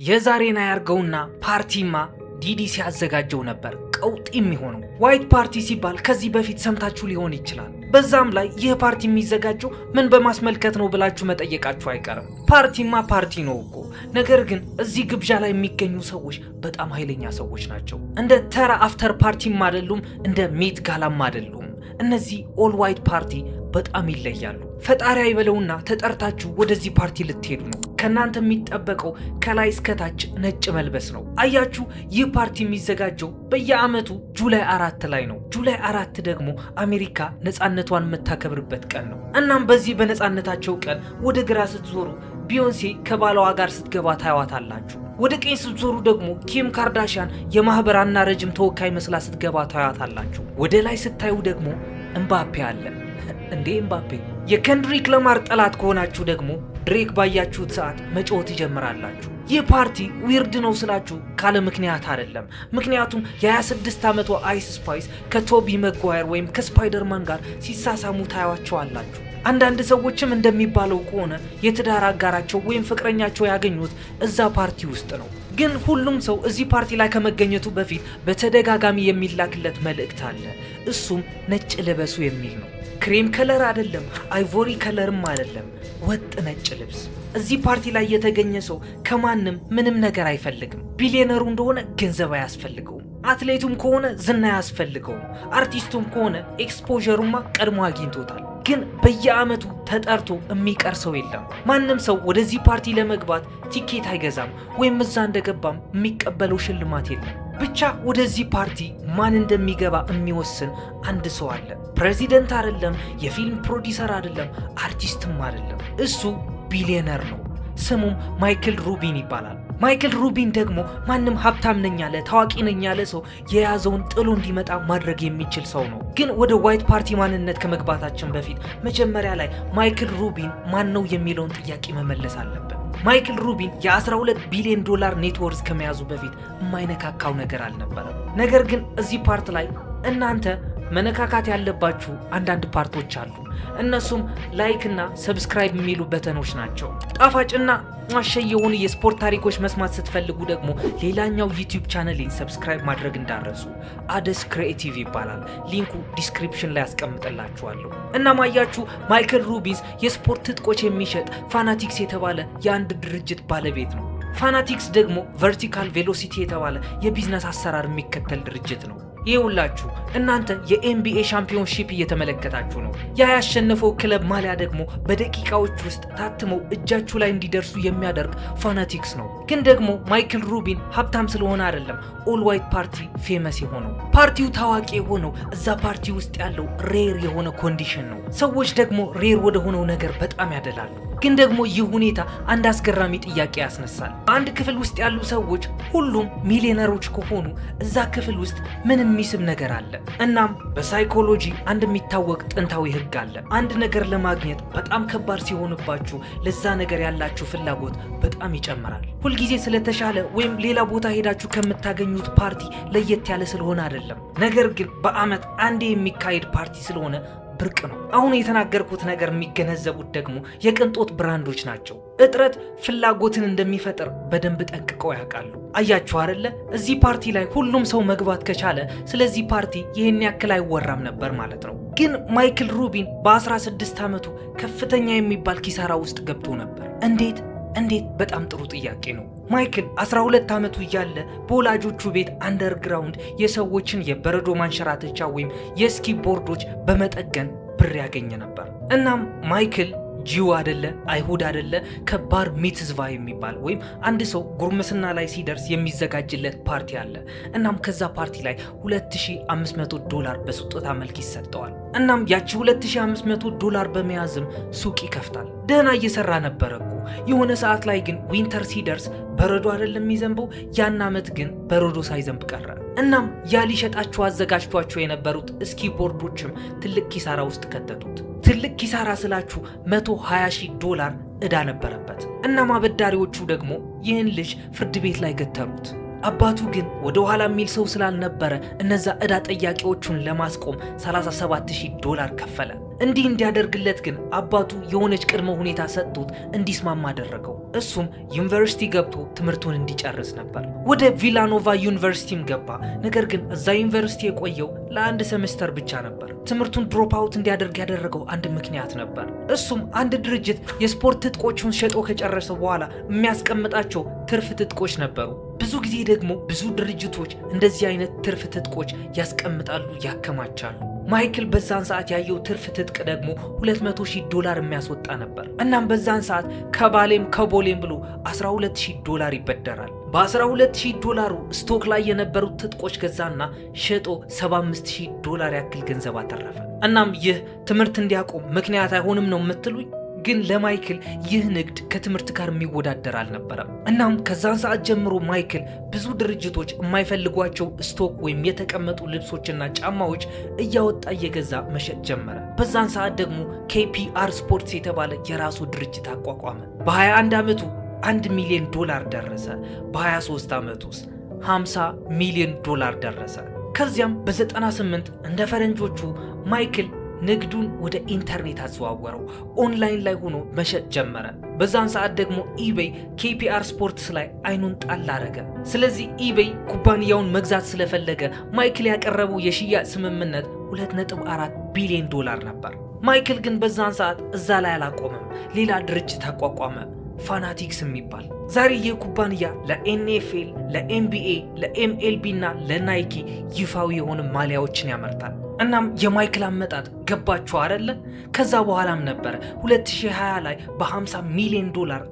የዛሬና ያርገውና ፓርቲማ ዲዲ ሲያዘጋጀው ነበር ቀውጥ የሚሆነው። ዋይት ፓርቲ ሲባል ከዚህ በፊት ሰምታችሁ ሊሆን ይችላል። በዛም ላይ ይህ ፓርቲ የሚዘጋጀው ምን በማስመልከት ነው ብላችሁ መጠየቃችሁ አይቀርም። ፓርቲማ ፓርቲ ነው እኮ። ነገር ግን እዚህ ግብዣ ላይ የሚገኙ ሰዎች በጣም ኃይለኛ ሰዎች ናቸው። እንደ ተራ አፍተር ፓርቲም አይደሉም፣ እንደ ሜት ጋላም አይደሉም። እነዚህ ኦል ዋይት ፓርቲ በጣም ይለያሉ። ፈጣሪ አይበለውና ተጠርታችሁ ወደዚህ ፓርቲ ልትሄዱ ነው። ከናንተ የሚጠበቀው ከላይ እስከታች ነጭ መልበስ ነው። አያችሁ፣ ይህ ፓርቲ የሚዘጋጀው በየአመቱ ጁላይ 4 ላይ ነው። ጁላይ 4 ደግሞ አሜሪካ ነፃነቷን የምታከብርበት ቀን ነው። እናም በዚህ በነፃነታቸው ቀን ወደ ግራ ስትዞሩ ቢዮንሴ ከባሏ ጋር ስትገባ ታያዋታላችሁ። ወደ ቀኝ ስትዞሩ ደግሞ ኪም ካርዳሽያን የማህበራና ረጅም ተወካይ መስላ ስትገባ ታያዋታላችሁ። ወደ ላይ ስታዩ ደግሞ እምባፔ አለ። እንዴ እምባፔ! የኬንድሪክ ለማር ጠላት ከሆናችሁ ደግሞ ድሬክ ባያችሁት ሰዓት መጫወት ይጀምራላችሁ። ይህ ፓርቲ ዊርድ ነው ስላችሁ ካለ ምክንያት አይደለም። ምክንያቱም የ26 ዓመቷ አይስ ስፓይስ ከቶቢ መጓየር ወይም ከስፓይደርማን ጋር ሲሳሳሙ ታያዋቸዋላችሁ። አንዳንድ ሰዎችም እንደሚባለው ከሆነ የትዳር አጋራቸው ወይም ፍቅረኛቸው ያገኙት እዛ ፓርቲ ውስጥ ነው። ግን ሁሉም ሰው እዚህ ፓርቲ ላይ ከመገኘቱ በፊት በተደጋጋሚ የሚላክለት መልእክት አለ። እሱም ነጭ ልበሱ የሚል ነው። ክሬም ከለር አይደለም፣ አይቮሪ ከለርም አይደለም፣ ወጥ ነጭ ልብስ። እዚህ ፓርቲ ላይ የተገኘ ሰው ከማንም ምንም ነገር አይፈልግም። ቢሊዮነሩ እንደሆነ ገንዘብ አያስፈልገውም። አትሌቱም ከሆነ ዝና አያስፈልገውም። አርቲስቱም ከሆነ ኤክስፖዠሩማ ቀድሞ አግኝቶታል። ግን በየአመቱ ተጠርቶ የሚቀር ሰው የለም። ማንም ሰው ወደዚህ ፓርቲ ለመግባት ቲኬት አይገዛም፣ ወይም እዛ እንደገባም የሚቀበለው ሽልማት የለም። ብቻ ወደዚህ ፓርቲ ማን እንደሚገባ የሚወስን አንድ ሰው አለ። ፕሬዚደንት አይደለም፣ የፊልም ፕሮዲሰር አይደለም፣ አርቲስትም አይደለም። እሱ ቢሊዮነር ነው። ስሙም ማይክል ሩቢን ይባላል። ማይክል ሩቢን ደግሞ ማንም ሀብታም ነኝ ያለ ታዋቂ ነኝ ያለ ሰው የያዘውን ጥሎ እንዲመጣ ማድረግ የሚችል ሰው ነው። ግን ወደ ዋይት ፓርቲ ማንነት ከመግባታችን በፊት መጀመሪያ ላይ ማይክል ሩቢን ማን ነው የሚለውን ጥያቄ መመለስ አለብን። ማይክል ሩቢን የ12 ቢሊዮን ዶላር ኔትወርዝ ከመያዙ በፊት የማይነካካው ነገር አልነበረም። ነገር ግን እዚህ ፓርት ላይ እናንተ መነካካት ያለባችሁ አንዳንድ ፓርቶች አሉ። እነሱም ላይክ እና ሰብስክራይብ የሚሉ በተኖች ናቸው። ጣፋጭና ማሸይ የሆኑ የስፖርት ታሪኮች መስማት ስትፈልጉ ደግሞ ሌላኛው ዩቲዩብ ቻነሌን ሰብስክራይብ ማድረግ እንዳረሱ። አደስ ክሪኤቲቭ ይባላል። ሊንኩ ዲስክሪፕሽን ላይ አስቀምጥላችኋለሁ። እና ማያችሁ ማይክል ሩቢንስ የስፖርት ትጥቆች የሚሸጥ ፋናቲክስ የተባለ የአንድ ድርጅት ባለቤት ነው። ፋናቲክስ ደግሞ ቨርቲካል ቬሎሲቲ የተባለ የቢዝነስ አሰራር የሚከተል ድርጅት ነው። ይኸውላችሁ እናንተ የኤንቢኤ ሻምፒዮንሺፕ እየተመለከታችሁ ነው። ያ ያሸነፈው ክለብ ማሊያ ደግሞ በደቂቃዎች ውስጥ ታትመው እጃችሁ ላይ እንዲደርሱ የሚያደርግ ፋናቲክስ ነው። ግን ደግሞ ማይክል ሩቢን ሀብታም ስለሆነ አይደለም ኦል ዋይት ፓርቲ ፌመስ የሆነው። ፓርቲው ታዋቂ የሆነው እዛ ፓርቲ ውስጥ ያለው ሬር የሆነ ኮንዲሽን ነው። ሰዎች ደግሞ ሬር ወደ ሆነው ነገር በጣም ያደላሉ። ግን ደግሞ ይህ ሁኔታ አንድ አስገራሚ ጥያቄ ያስነሳል። በአንድ ክፍል ውስጥ ያሉ ሰዎች ሁሉም ሚሊዮነሮች ከሆኑ እዛ ክፍል ውስጥ ምን የሚስብ ነገር አለ? እናም በሳይኮሎጂ አንድ የሚታወቅ ጥንታዊ ህግ አለ። አንድ ነገር ለማግኘት በጣም ከባድ ሲሆንባችሁ ለዛ ነገር ያላችሁ ፍላጎት በጣም ይጨምራል። ሁልጊዜ ስለተሻለ ወይም ሌላ ቦታ ሄዳችሁ ከምታገኙት ፓርቲ ለየት ያለ ስለሆነ አይደለም። ነገር ግን በአመት አንዴ የሚካሄድ ፓርቲ ስለሆነ ብርቅ ነው። አሁን የተናገርኩት ነገር የሚገነዘቡት ደግሞ የቅንጦት ብራንዶች ናቸው። እጥረት ፍላጎትን እንደሚፈጥር በደንብ ጠንቅቀው ያውቃሉ። አያችሁ አይደለ? እዚህ ፓርቲ ላይ ሁሉም ሰው መግባት ከቻለ ስለዚህ ፓርቲ ይህን ያክል አይወራም ነበር ማለት ነው። ግን ማይክል ሩቢን በ16 ዓመቱ ከፍተኛ የሚባል ኪሳራ ውስጥ ገብቶ ነበር። እንዴት? በጣም ጥሩ ጥያቄ ነው። ማይክል 12 ዓመቱ እያለ በወላጆቹ ቤት አንደርግራውንድ የሰዎችን የበረዶ ማንሸራተቻ ወይም የስኪ ቦርዶች በመጠገን ብር ያገኘ ነበር። እናም ማይክል ጂው አይደለ አይሁድ አይደለ ከባር ሚትዝቫ የሚባል ወይም አንድ ሰው ጉርምስና ላይ ሲደርስ የሚዘጋጅለት ፓርቲ አለ። እናም ከዛ ፓርቲ ላይ $2500 በስጦታ መልክ ይሰጠዋል። እናም ያቺ $2500 በመያዝም ሱቅ ይከፍታል። ደህና እየሰራ ነበረ እኮ። የሆነ ሰዓት ላይ ግን ዊንተር ሲደርስ በረዶ አይደለም የሚዘንበው፣ ያን ዓመት ግን በረዶ ሳይዘንብ ቀረ። እናም ያ ሊሸጣቸው አዘጋጅቷቸው የነበሩት እስኪ ቦርዶችም ትልቅ ኪሳራ ውስጥ ከተቱት። ትልቅ ኪሳራ ስላችሁ $120,000 ዕዳ ነበረበት። እናም አበዳሪዎቹ ደግሞ ይህን ልጅ ፍርድ ቤት ላይ ገተሩት። አባቱ ግን ወደ ኋላ የሚል ሰው ስላልነበረ እነዛ ዕዳ ጠያቂዎቹን ለማስቆም $37,000 ከፈለ። እንዲህ እንዲያደርግለት ግን አባቱ የሆነች ቅድመ ሁኔታ ሰጥቶት እንዲስማማ አደረገው። እሱም ዩኒቨርሲቲ ገብቶ ትምህርቱን እንዲጨርስ ነበር። ወደ ቪላኖቫ ዩኒቨርሲቲም ገባ። ነገር ግን እዛ ዩኒቨርሲቲ የቆየው ለአንድ ሴሜስተር ብቻ ነበር። ትምህርቱን ድሮፕ አውት እንዲያደርግ ያደረገው አንድ ምክንያት ነበር። እሱም አንድ ድርጅት የስፖርት ትጥቆቹን ሸጦ ከጨረሰ በኋላ የሚያስቀምጣቸው ትርፍ ትጥቆች ነበሩ። ብዙ ጊዜ ደግሞ ብዙ ድርጅቶች እንደዚህ አይነት ትርፍ ትጥቆች ያስቀምጣሉ፣ ያከማቻሉ። ማይክል በዛን ሰዓት ያየው ትርፍ ትጥቅ ደግሞ $200,000 የሚያስወጣ ነበር። እናም በዛን ሰዓት ከባሌም ከቦሌም ብሎ $12,000 ይበደራል። በ$12,000 ስቶክ ላይ የነበሩት ትጥቆች ገዛና ሸጦ $75,000 ያክል ገንዘብ አተረፈ። እናም ይህ ትምህርት እንዲያቆም ምክንያት አይሆንም ነው የምትሉኝ? ግን ለማይክል ይህ ንግድ ከትምህርት ጋር የሚወዳደር አልነበረም። እናም ከዛን ሰዓት ጀምሮ ማይክል ብዙ ድርጅቶች የማይፈልጓቸው ስቶክ ወይም የተቀመጡ ልብሶችና ጫማዎች እያወጣ እየገዛ መሸጥ ጀመረ። በዛን ሰዓት ደግሞ KPR ስፖርትስ የተባለ የራሱ ድርጅት አቋቋመ። በ21 ዓመቱ $1 ሚሊዮን ደረሰ። በ23 ዓመቱ ውስጥ $50 ሚሊዮን ደረሰ። ከዚያም በ98 እንደ ፈረንጆቹ ማይክል ንግዱን ወደ ኢንተርኔት አዘዋወረው። ኦንላይን ላይ ሆኖ መሸጥ ጀመረ። በዛን ሰዓት ደግሞ ኢቤይ KPR ስፖርትስ ላይ አይኑን ጣል አረገ። ስለዚህ ኢቤይ ኩባንያውን መግዛት ስለፈለገ ማይክል ያቀረበው የሽያጭ ስምምነት $2.4 ቢሊዮን ነበር። ማይክል ግን በዛን ሰዓት እዛ ላይ አላቆመም። ሌላ ድርጅት አቋቋመ፣ ፋናቲክስ የሚባል። ዛሬ ይህ ኩባንያ ለNFL፣ ለNBA፣ ለMLB እና ለናይኪ ይፋዊ የሆኑ ማሊያዎችን ያመርታል። እናም የማይክል አመጣጥ ገባችሁ አይደለ? ከዛ በኋላም ነበር 2020 ላይ በ$50 ሚሊዮን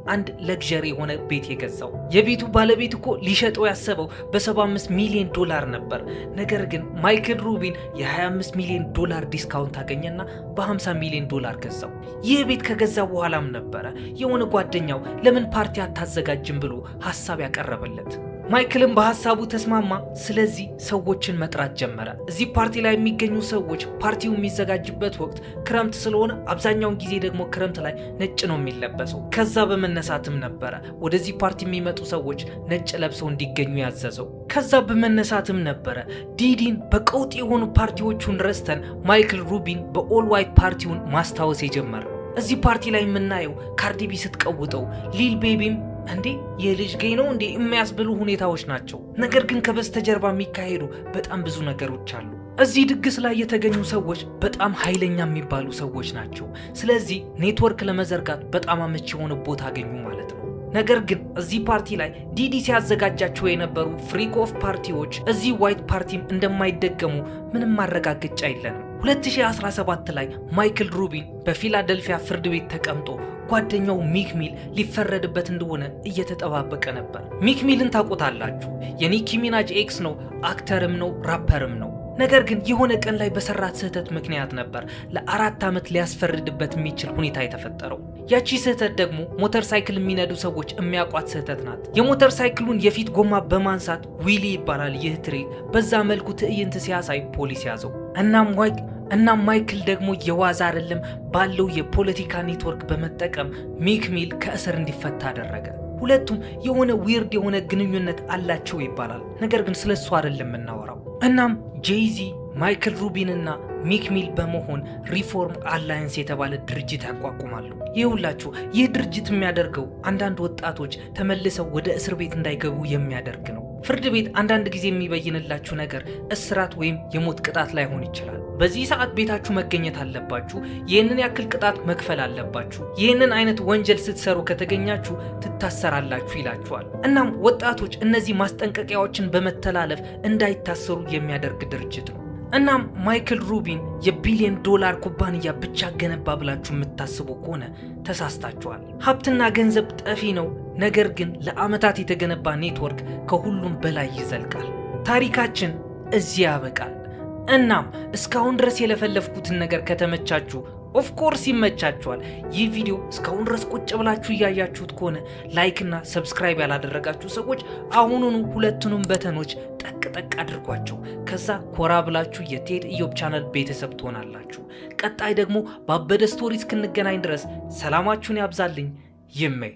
አንድ ለግዠሪ የሆነ ቤት የገዛው። የቤቱ ባለቤት እኮ ሊሸጠው ያሰበው በ$75 ሚሊዮን ነበር። ነገር ግን ማይክል ሩቢን የ$25 ሚሊዮን ዲስካውንት አገኘና በ$50 ሚሊዮን ገዛው። ይህ ቤት ከገዛ በኋላም ነበረ የሆነ ጓደኛው ለምን ፓርቲ አታዘጋጅም ብሎ ሐሳብ ያቀረበለት። ማይክልም በሐሳቡ ተስማማ። ስለዚህ ሰዎችን መጥራት ጀመረ። እዚህ ፓርቲ ላይ የሚገኙ ሰዎች ፓርቲው የሚዘጋጅበት ወቅት ክረምት ስለሆነ አብዛኛውን ጊዜ ደግሞ ክረምት ላይ ነጭ ነው የሚለበሰው። ከዛ በመነሳትም ነበረ ወደዚህ ፓርቲ የሚመጡ ሰዎች ነጭ ለብሰው እንዲገኙ ያዘዘው። ከዛ በመነሳትም ነበረ ዲዲን በቀውጥ የሆኑ ፓርቲዎቹን ረስተን ማይክል ሩቢን በኦል ዋይት ፓርቲውን ማስታወስ የጀመረ። እዚህ ፓርቲ ላይ የምናየው ካርዲቢ ስትቀውጠው ሊል ቤቢም እንዴ የልጅ ጌይ ነው እንዴ የሚያስብሉ ሁኔታዎች ናቸው። ነገር ግን ከበስተጀርባ የሚካሄዱ በጣም ብዙ ነገሮች አሉ። እዚህ ድግስ ላይ የተገኙ ሰዎች በጣም ኃይለኛ የሚባሉ ሰዎች ናቸው። ስለዚህ ኔትወርክ ለመዘርጋት በጣም አመቺ የሆነ ቦታ አገኙ ማለት ነው። ነገር ግን እዚህ ፓርቲ ላይ ዲዲ ሲያዘጋጃቸው የነበሩ ፍሪክ ኦፍ ፓርቲዎች እዚህ ዋይት ፓርቲም እንደማይደገሙ ምንም ማረጋገጫ የለንም። 2017 ላይ ማይክል ሩቢን በፊላደልፊያ ፍርድ ቤት ተቀምጦ ጓደኛው ሚክ ሚል ሊፈረድበት እንደሆነ እየተጠባበቀ ነበር። ሚክ ሚልን ታውቁታላችሁ። የኒኪ ሚናጅ ኤክስ ነው፣ አክተርም ነው፣ ራፐርም ነው። ነገር ግን የሆነ ቀን ላይ በሰራት ስህተት ምክንያት ነበር ለ4 ዓመት ሊያስፈርድበት የሚችል ሁኔታ የተፈጠረው። ያቺ ስህተት ደግሞ ሞተር ሳይክል የሚነዱ ሰዎች የሚያውቋት ስህተት ናት። የሞተር ሳይክሉን የፊት ጎማ በማንሳት ዊሊ ይባላል ይህ ትርኢት። በዛ መልኩ ትዕይንት ሲያሳይ ፖሊስ ያዘው። እናም ማይክል ደግሞ የዋዛ አይደለም ባለው የፖለቲካ ኔትወርክ በመጠቀም ሚክ ሚል ከእስር እንዲፈታ አደረገ። ሁለቱም የሆነ ዊርድ የሆነ ግንኙነት አላቸው ይባላል። ነገር ግን ስለሱ አይደለም የምናወራው። እናም ጄይዚ ማይክል ሩቢን እና ሚክ ሚል በመሆን ሪፎርም አላያንስ የተባለ ድርጅት ያቋቁማሉ። ይኸውላችሁ ይህ ድርጅት የሚያደርገው አንዳንድ ወጣቶች ተመልሰው ወደ እስር ቤት እንዳይገቡ የሚያደርግ ነው። ፍርድ ቤት አንዳንድ ጊዜ የሚበይንላችሁ ነገር እስራት ወይም የሞት ቅጣት ላይሆን ይችላል። በዚህ ሰዓት ቤታችሁ መገኘት አለባችሁ፣ ይህንን ያክል ቅጣት መክፈል አለባችሁ፣ ይህንን አይነት ወንጀል ስትሰሩ ከተገኛችሁ ትታሰራላችሁ ይላችኋል። እናም ወጣቶች እነዚህ ማስጠንቀቂያዎችን በመተላለፍ እንዳይታሰሩ የሚያደርግ ድርጅት ነው። እናም ማይክል ሩቢን የቢሊዮን ዶላር ኩባንያ ብቻ ገነባ ብላችሁ የምታስቡ ከሆነ ተሳስታችኋል። ሀብትና ገንዘብ ጠፊ ነው። ነገር ግን ለዓመታት የተገነባ ኔትወርክ ከሁሉም በላይ ይዘልቃል። ታሪካችን እዚህ ያበቃል። እናም እስካሁን ድረስ የለፈለፍኩትን ነገር ከተመቻችሁ ኦፍኮርስ ይመቻችኋል። ይህ ቪዲዮ እስካሁን ድረስ ቁጭ ብላችሁ እያያችሁት ከሆነ ላይክ እና ሰብስክራይብ ያላደረጋችሁ ሰዎች አሁኑኑ ሁለቱንም በተኖች ጠቅ አድርጓቸው። ከዛ ኮራ ብላችሁ የቴድ ኢዮብ ቻናል ቤተሰብ ትሆናላችሁ። ቀጣይ ደግሞ ባበደ ስቶሪ እስክንገናኝ ድረስ ሰላማችሁን ያብዛልኝ። ይመኝ